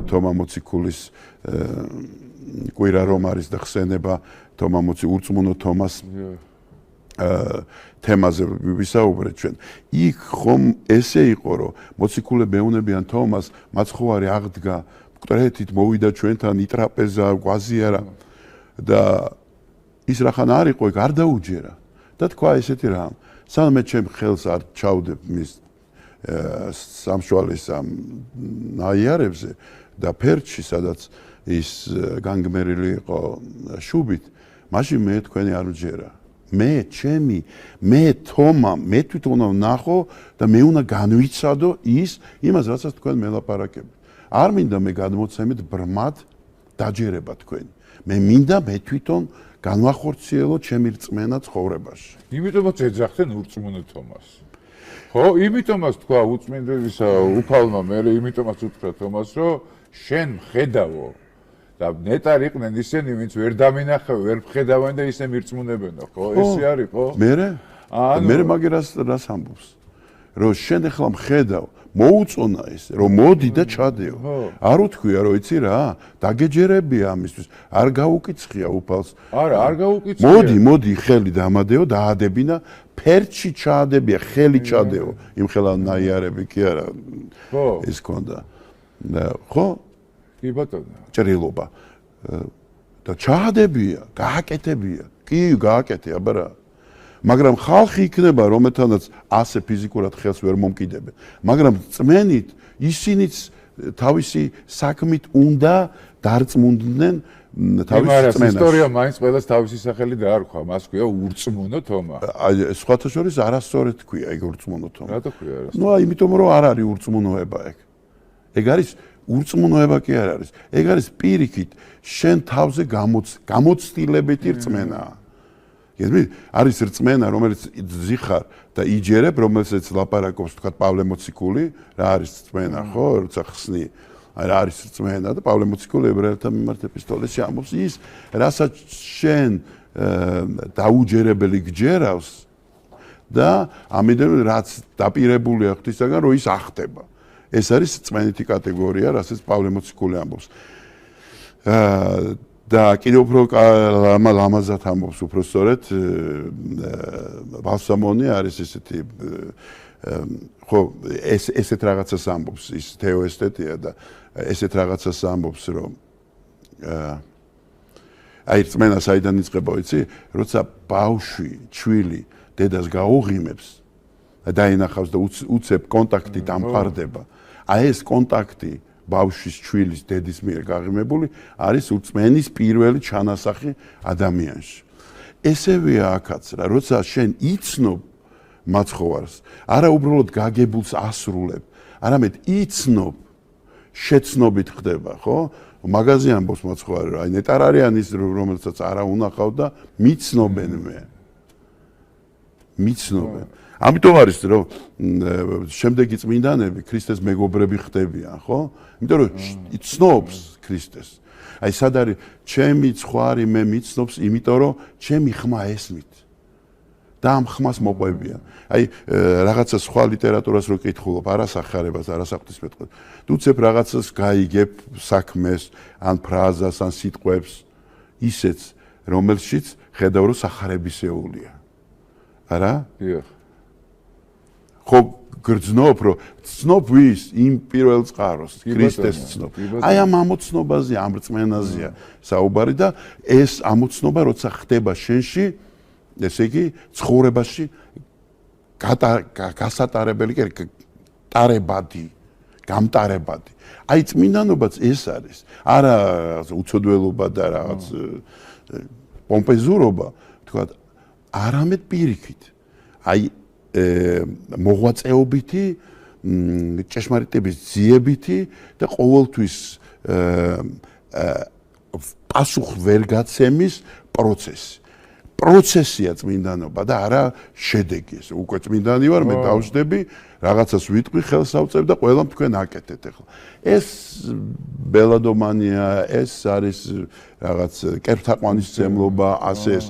თომა მოციქულის კვირა რომ არის და ხსენება თომა ურწმუნო თომას თემაზე ვისაუბრეთ ჩვენ. იქ ხომ ესე იყო რომ მოციქულები ეუნებიან თომას, მაცხოვარი აღდგა, მკვეთრით მოვიდა ჩვენთან, იტრაპეზა, გვაზიარა და ის რახან არ იყო, იქ არ დაუჯერა. და თქვა ესეთი რამ, სანამ ჩემ ხელს არ ჩავდებ მის სამშვალის ამ ნაიარებზე და ფერჩი, სადაც ის განგმერილი იყო შუბით, მაშინ მე თქვენი არ ვჯერა. მე თომა, მე თვითონ ვნახო და მე უნდა განვიცადო იმას, რასაც თქვენ მელაპარაკებით. არ მინდა მე გადმოცემით ბრმად დაჯერება თქვენი. მე მინდა მე თვითონ განვახორციელო ჩემი რწმენა ცხოვრებაში. იმიტომაც ეძახდნენ ურწმუნო თომას. ხო, იმიტომაც თქვა უწმინდესისა უფალმა, მე იმიტომაც უთხრა თომას, რომ შენ ხედავო და ნეტარი იყვნენ ისინი, ვინც ვერ დამინახავენ, ვერ ხედავენ და ისე მირწმუნებენო, ხო? ესე არის, ხო? მე მაგერას რას ამბობს? რომ შენ ახლა მხედავ, მოუწონა ეს, რომ მოდი და ჩადეო. არ უთქვია, რომ იცი რა, დაგეჯერებია ამისთვის, არ გაუკიცხია უფალს. არა, არ გაუკიცხია. მოდი, ხელი დამადეო, დაადებინა, ფერჩი ჩაადებია, ხელი ჩადეო. იმ ხელა ნაიარები კი არა. ხო. ის ქონდა. ხო? კი ბატონო. ჭრილობა. და ჩაადებია, გააკეთებია. კი, გააკეთე, აბა რა. მაგრამ ხალხი იქნება, რომელთანაც ასე ფიზიკურად ხელს ვერ მომკიდებენ. მაგრამ წმენით ისინიც თავისი საქმით უნდა დარწმუნდნენ თავის წმენას. ისტორია მაინც ყველას თავისი სახელი დაარქვა, მას ქვია ურწმუნო თომა. აი, სხვათა შორის არასწორად ქვია ეგ ურწმუნო თომა. რატო ქვია არასწორად? ნუ იმიტომ რომ არ არის ურწმუნოება ეგ. ეგ არის ურწმუნოება კი არ არის. ეგ არის პირიქით შენ თავზე გამოცდილებითი რწმენაა. არის რწმენა, რომელიც ზიხარ და იჯერებ, რომელსაც ლაპარაკობს თქვა პავლე მოციქული, რა არის რწმენა, ხო, როცა ხსნი. აი რა არის რწმენა და პავლე მოციქული ებრაელთა მიმართ ეპისტოლეში ამბობს ის, რასაც შენ დაუჯერებელი გჯერავს და ამიტომ რაც დაპირებულია ღვთისაგან, რომ ის ახდება. ეს არის რწმენითი კატეგორია, რასაც პავლე მოციქული ამბობს. და კიდევ უფრო ლამაზად ამბობს უფრო სწორედ ბალსამონი არის ესეთი ხო ესეთ რაღაცას ამბობს ის თეოესთეტია და ესეთ რაღაცას ამბობს რომ აი რწმენა საიდან იწყება იცი როცა ბავშვი ჩვილი დედას გაუღიმებს და დაინახავს და უცებ კონტაქტი დამყარდება აი ეს კონტაქტი ბავშვის ჩვილის დედის მიერ გაღიმებული არის ურწმენის პირველი ჩანასახი ადამიანში. ესევეა აქაც რა, როცა შენ იცნობ მაცხოვარს, არა უბრალოდ გაგებულს ასრულებ, არამედ იცნობ, შეცნობით ხდება, ხო? მაგაზე ამბობს მაცხოვარი, აი ნეტარ არიან ის რომელსაც არა უნახავ და მიცნობენ მე. მიცნობენ. ამიტომ არის რომ შემდეგი წმინდანები ქრისტეს მეგობრები ხდებიან, ხო? იმიტომ რომ იცნობს ქრისტეს. აი სად არის ჩემი ცხარი მე მიცნობს, იმიტომ რომ ჩემი ხმა ესმით. და ამ ხმას მოყვებიან. აი რაღაცა სხვა ლიტერატურას რო კითხულობ, არასახარებას, არასახთისმეტყველს. თუ ცებ რაღაცას გაიგებ საქმეს, ან ფრაზას, ან სიტყვებს, ისეც რომელშიც ხედავ რომ სახარებისეულია. არა? დიახ. ხო გრძნობ რომ ცნობ ვის იმ პირველ წყაროს ქრისტეს ცნობ. აი ამ ამოცნობაზე, ამ რწმენაზეა საუბარი და ეს ამოცნობა როცა ხდება შენში, ესე იგი ცხოვრებაში გასატარებელი კი ტარებადი, გამტარებადი. აი წმინდანობაც ეს არის. არა უცოდველობა და რაღაც პომპეზურობა, თქვა არამედ პირიქით. აი მოღვაწეობითი ჭეშმარიტების ძიებითი და ყოველთვის პასუხ ვერ გაცემის პროცესი. პროცესია წმინდანობა და არა შედეგი. უკვე წმინდანი ვარ, მე დავждები, რაღაცას ვიტყვი, ხელს ავწევ და ყველამ თქვენ აკეთეთ ახლა. ეს ბელადომანია, ეს არის რაღაც კერპთაყვანისმცემლობა, ასე